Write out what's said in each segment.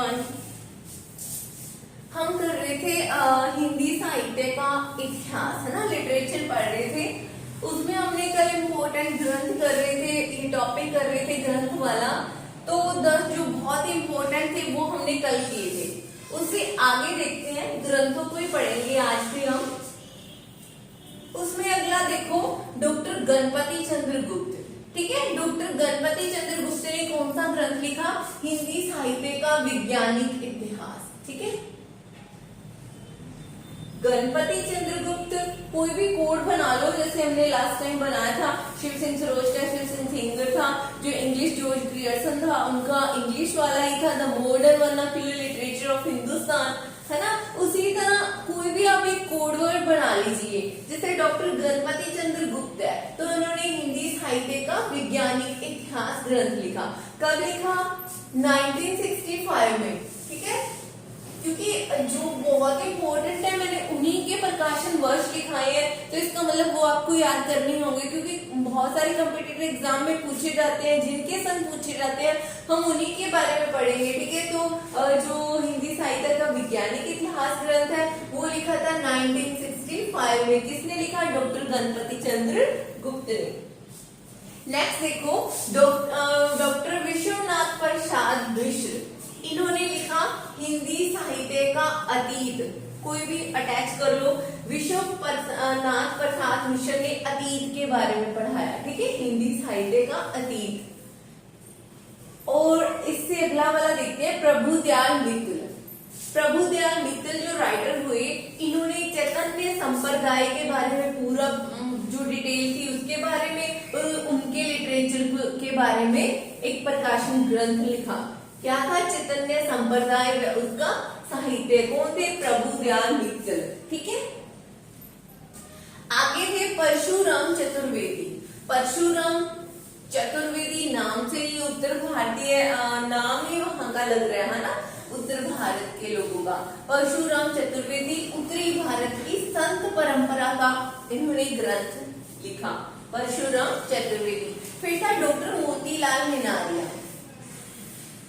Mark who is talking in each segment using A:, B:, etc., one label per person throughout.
A: Everyone. हम कर रहे थे हिंदी साहित्य का इतिहास, है ना, लिटरेचर पढ़ रहे थे। उसमें हमने कल इम्पोर्टेंट ग्रंथ कर रहे थे, ये टॉपिक कर रहे थे ग्रंथ वाला। तो 10 जो बहुत इम्पोर्टेंट थे वो हमने कल किए थे। उससे आगे देखते हैं, ग्रंथों को ही पढ़ेंगे आज भी हम। उसमें अगला देखो, डॉक्टर गणपति चंद्र गुप्त। ठीक है, डॉक्टर गणपति चंद्र गुप्त ने कौन सा ग्रंथ लिखा? हिंदी साहित्य का वैज्ञानिक इतिहास। ठीक है, गणपति चंद्र गुप्त। कोई भी कोड बना लो, जैसे हमने लास्ट टाइम बनाया था, शिव सिंह सरोज का शिव सिंह सिंगर था, जो इंग्लिश जॉर्ज ग्रियर्सन था उनका इंग्लिश वाला ही था, the modern vernacular literature of Hindustan, है ना। उसी तरह कोई भी आप एक कोड वर्ड बना लीजिए। जैसे डॉक्टर गणपति चंद्र गुप्त है, तो उन्होंने हिंदी साहित्य का वैज्ञानिक इतिहास ग्रंथ लिखा। कब लिखा? 1965 में। ठीक है, क्योंकि जो बहुत इंपॉर्टेंट है, मैंने उन्हीं के प्रकाशन वर्ष लिखाए हैं, तो इसका मतलब वो आपको याद करने होंगे, क्योंकि बहुत सारे कॉम्पिटिटिव एग्जाम में पूछे जाते हैं, जिनके सन पूछे जाते हैं, हम उन्हीं के बारे में पढ़ेंगे। ठीक है, तो जो हिंदी साहित्य का वैज्ञानिक इतिहास ग्रंथ है वो लिखा था 1965 में। किसने लिखा? डॉक्टर गणपति चंद्र गुप्त ने। नेक्स्ट देखो, डॉक्टर विश्वनाथ प्रसाद मिश्र, इन्होंने लिखा हिंदी साहित्य का अतीत। कोई भी अटैच कर लो। विश्वनाथ प्रसाद मिश्र ने अतीत के बारे में पढ़ाया। ठीक है, हिंदी साहित्य का अतीत। और इससे अगला वाला देखते हैं, प्रभुदयाल मित्तल। प्रभुदयाल मित्तल जो राइटर हुए, इन्होंने चैतन्य संप्रदाय के बारे में पूरा जो डिटेल थी उसके बारे में, उनके लिटरेचर के बारे में एक प्रकाशन ग्रंथ लिखा। क्या था? चैतन्य संप्रदाय व उसका साहित्य। कौन थे? प्रभुदयाल मित्तल। ठीक है, आगे थे परशुराम चतुर्वेदी। परशुराम चतुर्वेदी नाम से ही उत्तर भारतीय नाम ही वहां का लग रहा है ना, उत्तर भारत के लोगों का। परशुराम चतुर्वेदी उत्तरी भारत की संत परंपरा का इन्होंने ग्रंथ लिखा, परशुराम चतुर्वेदी। फिर था डॉक्टर मोतीलाल नेनारिया।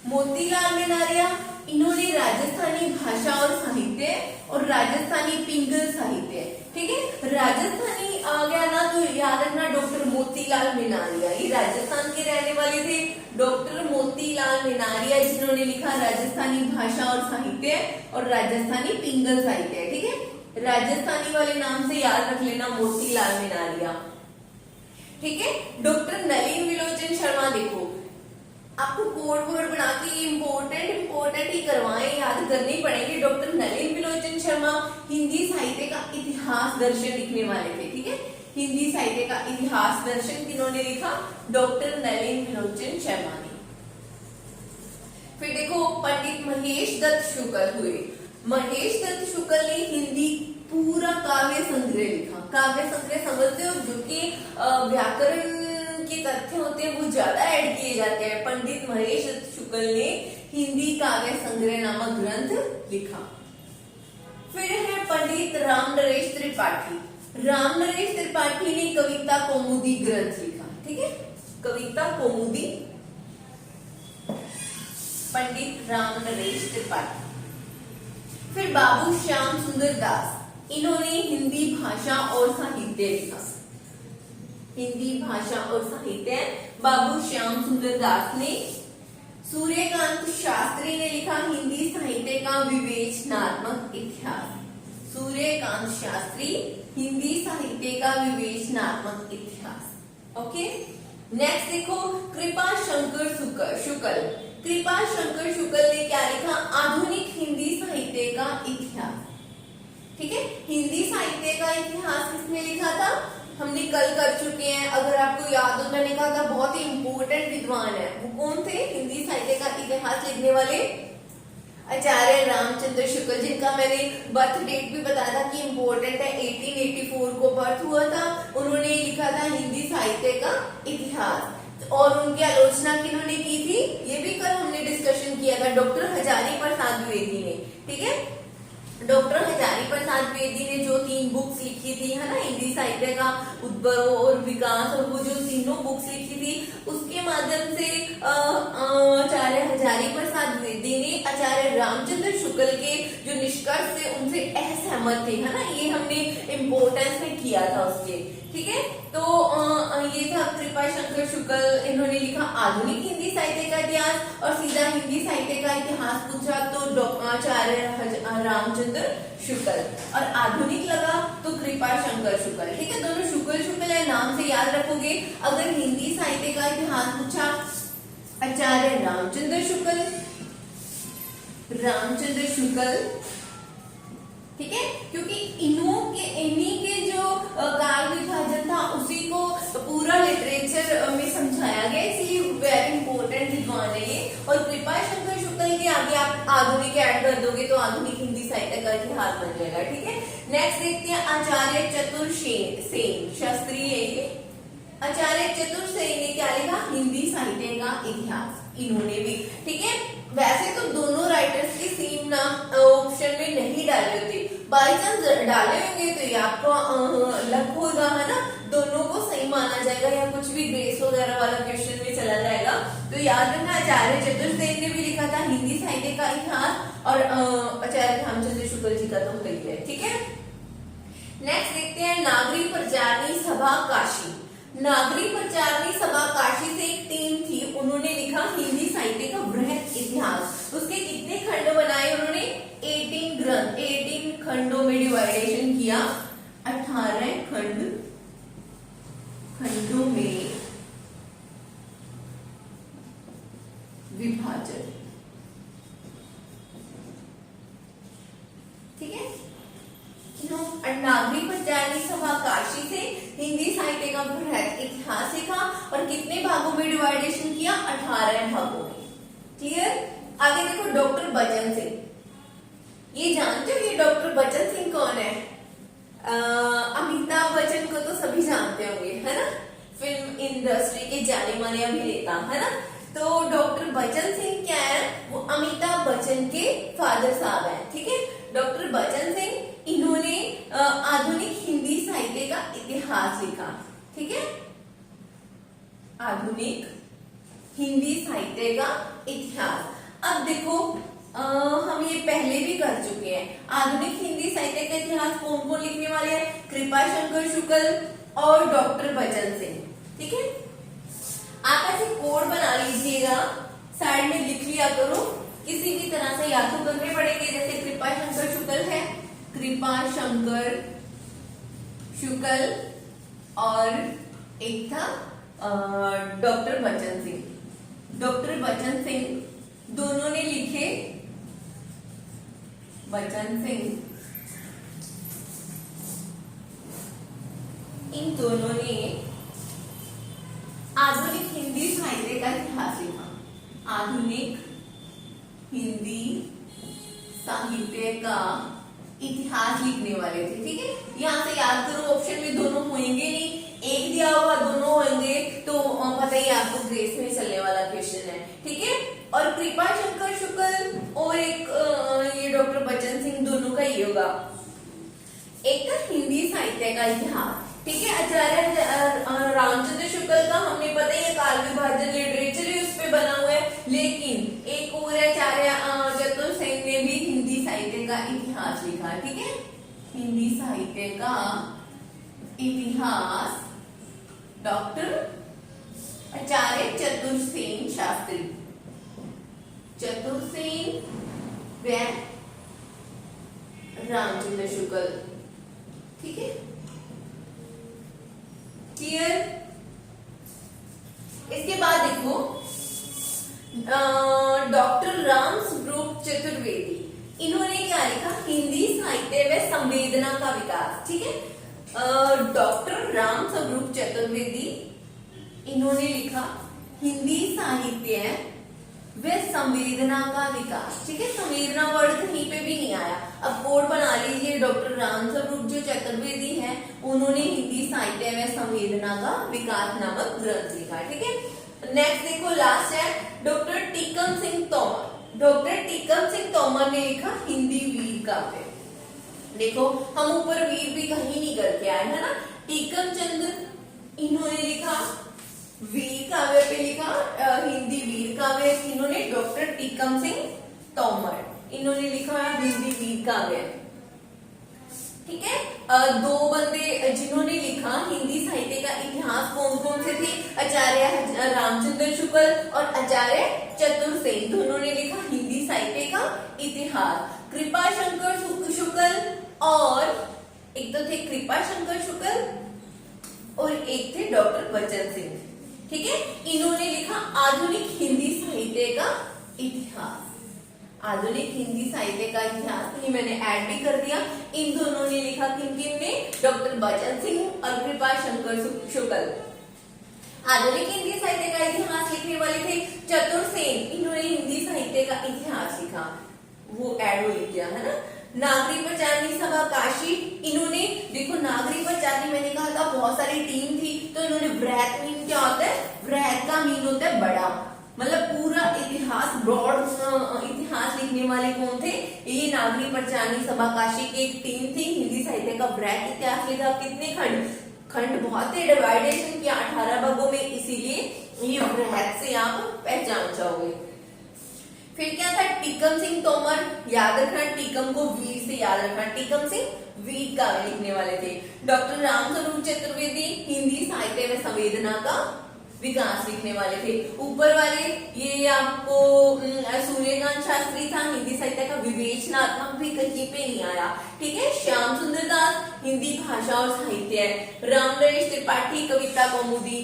A: मोतीलाल नेनारिया, इन्होंने राजस्थानी भाषा और साहित्य और राजस्थानी पिंगल साहित्य। ठीक है, राजस्थानी आ गया ना, तो याद रखना डॉक्टर मोतीलाल नेनारिया, ये राजस्थान के रहने वाले थे। डॉक्टर मोतीलाल नेनारिया, जिन्होंने लिखा राजस्थानी भाषा और साहित्य और राजस्थानी पिंगल साहित्य। ठीक है, राजस्थानी वाले नाम से याद रख लेना, मोतीलाल नेनारिया। ठीक है, डॉक्टर नलिन विलोचन शर्मा। देखो, आपको कोड वर्ड बना के इम्पोर्टेंट ही करवाएं, याद करने पड़ेंगे। डॉक्टर नलिन विलोचन शर्मा हिंदी साहित्य का इतिहास दर्शन लिखने वाले थे। ठीक है, हिंदी साहित्य का इतिहास दर्शन किन्होंने लिखा? डॉक्टर नलिन विलोचन शर्मा ने। फिर देखो, पंडित महेश दत्त शुक्ल हुए। महेश दत्त शुक्ल ने हिंदी पूरा काव्य संग्रह लिखा। काव्य संग्रह समझते हो, जो कि व्याकरण के तथ्य होते हैं वो ज्यादा ऐड किए जाते हैं। पंडित महेश दत्त शुक्ल ने हिंदी काव्य संग्रह नामक ग्रंथ लिखा। फिर है पंडित राम नरेश त्रिपाठी। राम नरेश त्रिपाठी ने कविता कौमुदी ग्रंथ लिखा। ठीक है, कविता कौमुदी, पंडित राम नरेश त्रिपाठी। फिर बाबू श्याम सुंदर दास, इन्होंने हिंदी भाषा और साहित्य लिखा। हिंदी भाषा और साहित्य बाबू श्याम सुंदर दास ने। सूर्यकांत शास्त्री ने लिखा हिंदी साहित्य का विवेचनात्मक इतिहास। सूर्यकांत शास्त्री, हिंदी साहित्य का विवेचनात्मक इतिहास। ओके, नेक्स्ट देखो, कृपा शंकर शुक्ल। कृपा शंकर शुक्ल ने क्या लिखा? आधुनिक हिंदी साहित्य का इतिहास। ठीक है, हिंदी साहित्य का इतिहास किसने लिखा था? हमने कल कर चुके हैं। अगर आपको याद हो, मैंने कहा था बहुत ही इंपॉर्टेंट विद्वान है। वो कौन थे? हिंदी साहित्य का इतिहास लिखने वाले आचार्य रामचंद्र शुक्ल, जिनका मैंने बर्थ डेट भी बताया था कि इंपॉर्टेंट है। 1884 को बर्थ हुआ था। उन्होंने लिखा था हिंदी साहित्य का इतिहास। और उनकी आलोचना किन्होंने की थी? ये भी कल हमने डिस्कशन किया था, डॉक्टर हजारी प्रसाद द्विवेदी ने। ठीक है, डॉक्टर हजारी प्रसाद द्विवेदी ने जो 3 बुक्स लिखी थी है ना, हिंदी साहित्य का उद्भव और विकास, और वो जो तीनों बुक्स लिखी थी उसके माध्यम से आचार्य हजारी प्रसाद द्विवेदी ने आचार्य रामचंद्र शुक्ल के जो निष्कर्ष थे उनसे असहमत थे, है ना। ये हमने इम्पोर्टेंस में किया था उसके, ठीक है। तो ये था कृपाशंकर शुक्ल, इन्होंने लिखा आधुनिक हिंदी साहित्य का इतिहास, और सीधा हिंदी साहित्य का इतिहास पूछा तो आचार्य रामचंद्र शुक्ल, और आधुनिक लगा तो कृपाशंकर शुक्ल, ठीक है। दोनों शुक्ल शुक्ल है, नाम से याद रखोगे। अगर हिंदी साहित्य का इतिहास पूछा आचार्य रामचंद्र शुक्ल, ठीक है, क्योंकि इन्हीं के जो काल विभाजन था उसी को पूरा लिटरेचर में समझाया गया, इसलिए वेरी इंपॉर्टेंट विद्वान है ये। और कृपाशंकर शुक्ल के आगे आप आधुनिक ऐड कर दोगे तो आधुनिक हिंदी साहित्य का इतिहास बन जाएगा, ठीक है। नेक्स्ट देखते हैं आचार्य चतुर्सेन शास्त्री है ये। आचार्य चतुर्सेन ने क्या लिखा, हिंदी साहित्य का इतिहास, इन्होंने भी, ठीक है। वैसे तो दोनों राइटर्स के सेम नाम ऑप्शन में नहीं डाले होते, बाई चांस डाले होंगे तो ये आपको लक होगा, है ना, दोनों को सही माना जाएगा, या कुछ भी ग्रेस वगैरह वाला क्वेश्चन में चला जाएगा। तो याद रखना आचार्य चतुर्सेन ने भी लिखा था हिंदी साहित्य का इतिहास, और आचार्य रामचंद्र शुक्ल जी का तो वही है, ठीक है। नेक्स्ट देखते हैं नागरी प्रचारणी सभा काशी। नागरी प्रचारणी सभा काशी से एक टीम थी, उन्होंने लिखा हिंदी साहित्य का बृहद इतिहास। उसके कितने खंड बनाए उन्होंने, 18 ग्रंथ, 18 खंडों में डिवाइडेशन किया, 18 खंडों में विभाजन, ठीक है। नागरी प्रचारणी सभा काशी से हिंदी साहित्य का बृहद इतिहास लिखा, और कितने भागों में डिवाइडेशन किया, 18 भागों में, क्लियर। आगे देखो डॉक्टर बचन सिंह, ये जानते हो ये डॉक्टर बचन सिंह कौन है? अमिताभ बच्चन को तो सभी जानते होंगे, है ना, फिल्म इंडस्ट्री के जाने माने अभिनेता, है ना। तो डॉक्टर बचन सिंह क्या है, वो अमिताभ बच्चन के फादर साहब हैं, ठीक है। डॉक्टर बचन सिंह, इन्होंने आधुनिक हिंदी साहित्य का इतिहास लिखा, ठीक है, आधुनिक हिंदी साहित्य का इतिहास। अब देखो हम ये पहले भी कर चुके हैं, आधुनिक हिंदी साहित्य का इतिहास कौन कौन लिखने वाले हैं, कृपाशंकर शुक्ल और डॉक्टर बचन सिंह, ठीक है। आप ऐसे कोड बना लीजिएगा, साइड में लिख लिया करो, किसी भी तरह से या तो करने पड़ेंगे, जैसे कृपाशंकर शुक्ल है, कृपाशंकर शुक्ल, और एक था डॉक्टर बचन सिंह। डॉक्टर बचन सिंह दोनों ने लिखे, बचन सिंह इन दोनों ने आधुनिक हिंदी साहित्य का इतिहास लिखा, आधुनिक हिंदी साहित्य का इतिहास लिखने वाले थे, ठीक है। यहाँ से याद करो, ऑप्शन में दोनों होंगे नहीं, एक दिया हुआ दोनों होंगे तो पता ही आपको ग्रेस में चलने वाला क्वेश्चन है, ठीक है। और कृपाशंकर शुक्ल और एक ये डॉक्टर बचन सिंह, दोनों का ये होगा, एक था हिंदी साहित्य का इतिहास, ठीक है। आचार्य रामचंद्र शुक्ल का हमने पता ही है, काल विभाजन लिटरेचर ही उस पे बना हुआ है, लेकिन एक और आचार्य चतुर्सेन ने भी हिंदी साहित्य का इतिहास लिखा, ठीक है, हिंदी साहित्य का इतिहास, डॉक्टर आचार्य चतुर्सेन शास्त्री, चतुर्सेन व रामचंद्र शुक्ल, ठीक है, क्लियर। इसके बाद देखो डॉक्टर राम स्वरूप चतुर्वेदी, इन्होंने क्या लिखा, हिंदी साहित्य व संवेदना का विकास, ठीक है। डॉक्टर राम स्वरूप चतुर्वेदी, इन्होंने लिखा हिंदी साहित्य व संवेदना का विकास, ठीक है। संवेदना वर्ड कहीं पे भी नहीं आया। अब कोड बना लीजिए, डॉक्टर राम स्वरूप जो चतुर्वेदी है, उन्होंने हिंदी साहित्य व संवेदना का विकास नामक ग्रंथ लिखा, ठीक है। नेक्स्ट देखो, लास्ट है डॉक्टर टीकम सिंह तोमर। डॉक्टर टीकम सिंह तोमर ने लिखा हिंदी वीर काव्य, देखो हम ऊपर वीर भी कहीं नहीं करके आए है ना। टीकम चंद इन्होंने लिखा वीर काव्य पे लिखा, हिंदी वीर काव्य इन्होंने डॉक्टर टीकम सिंह तोमर इन्होंने लिखा हिंदी वीर काव्य। ठीक है, दो बंदे जिन्होंने लिखा हिंदी साहित्य का इतिहास कौन कौन से थे, आचार्य रामचंद्र शुक्ल और आचार्य चतुर सेन, दोनों ने लिखा हिंदी साहित्य का इतिहास। कृपा शंकर शुक्ल और एक तो थे कृपा शंकर शुक्ल और एक थे डॉक्टर बचन सिंह। ठीक है, इन्होंने लिखा आधुनिक हिंदी साहित्य का इतिहास। आधुनिक हिंदी साहित्य का इतिहास ये मैंने ऐड भी कर दिया। इन दोनों ने लिखा, किन किन ने, डॉक्टर बचन सिंह और कृपा शंकर शुक्ल। आधुनिक हिंदी साहित्य का इतिहास लिखने वाले थे चतुर सेन, इन्होंने हिंदी साहित्य का इतिहास लिखा, वो ऐड हो गया है ना। नागरी प्रचारणी सभा काशी, इन्होंने देखो नागरी प्रचारणी मैंने कहा था बहुत सारी टीम थी, तो इन्होंने वृहत मीन क्या होता है, वृहत का मीन होता है बड़ा, मतलब पूरा इतिहास ब्रॉड इतिहास लिखने वाले कौन थे, ये नागरी प्रचारणी सभा काशी की एक टीम थी। हिंदी साहित्य का वृहत इतिहास लिखा। कितने खंड बहुत ही डिवाइडेशन किया 18 भागों में, इसीलिए ये वृहत से आप पहचान जाओगे। फिर क्या था, टीकम सिंह तोमर, याद रखना टीकम को वीर से याद रखना, टीकम सिंह वीर काव्य लिखने वाले थे। डॉक्टर रामस्वरूप चतुर्वेदी हिंदी साहित्य में संवेदना का विकास लिखने वाले थे। ऊपर वाले ये आपको सूर्यकांत शास्त्री था, हिंदी साहित्य का विवेचनात्मक भी कहीं पे नहीं आया। ठीक है, श्याम सुंदर दास हिंदी भाषा और साहित्य, रामनरेश त्रिपाठी कविता कौमुदी,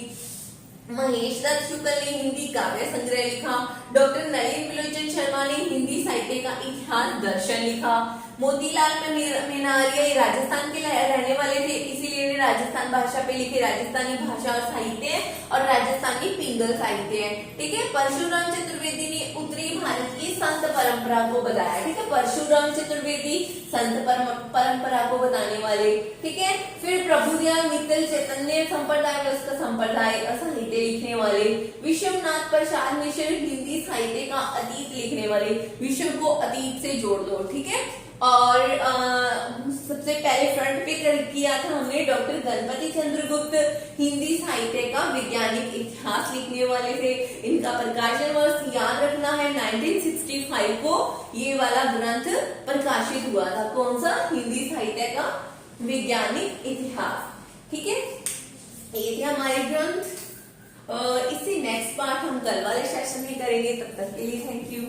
A: महेश दत्त शुक्ल ने हिंदी काव्य संग्रह लिखा, डॉक्टर नलिन त्रिलोचन शर्मा ने हिंदी साहित्य का इतिहास दर्शन लिखा, मोतीलाल मेनारिया ये राजस्थान के रहने वाले थे, इसीलिए राजस्थान भाषा पे लिखे, राजस्थानी भाषा और साहित्य और राजस्थानी पिंगल साहित्य है। ठीक है, परशुराम चतुर्वेदी ने उत्तरी भारत की संत परंपरा को बताया। ठीक है, परशुराम चतुर्वेदी संत परंपरा को बताने वाले। ठीक है, फिर प्रभुदयाल मित्तल चैतन्य संप्रदाय में उसका संप्रदाय साहित्य लिखने वाले। विश्वनाथ प्रसाद मिश्र हिंदी साहित्य का अतीत लिखने वाले, विश्व को अतीत से जोड़ दो। ठीक है, और सबसे पहले फ्रंट पे किया था हमने डॉक्टर गणपति चंद्रगुप्त, हिंदी साहित्य का वैज्ञानिक इतिहास लिखने वाले थे। इनका प्रकाशन वर्ष याद रखना है 1965 को ये वाला ग्रंथ प्रकाशित हुआ था। कौन सा, हिंदी साहित्य का वैज्ञानिक इतिहास। ठीक है, ये थे हमारे ग्रंथ। इससे नेक्स्ट पार्ट हम कल वाले सेशन में करेंगे। तब तक के लिए थैंक यू।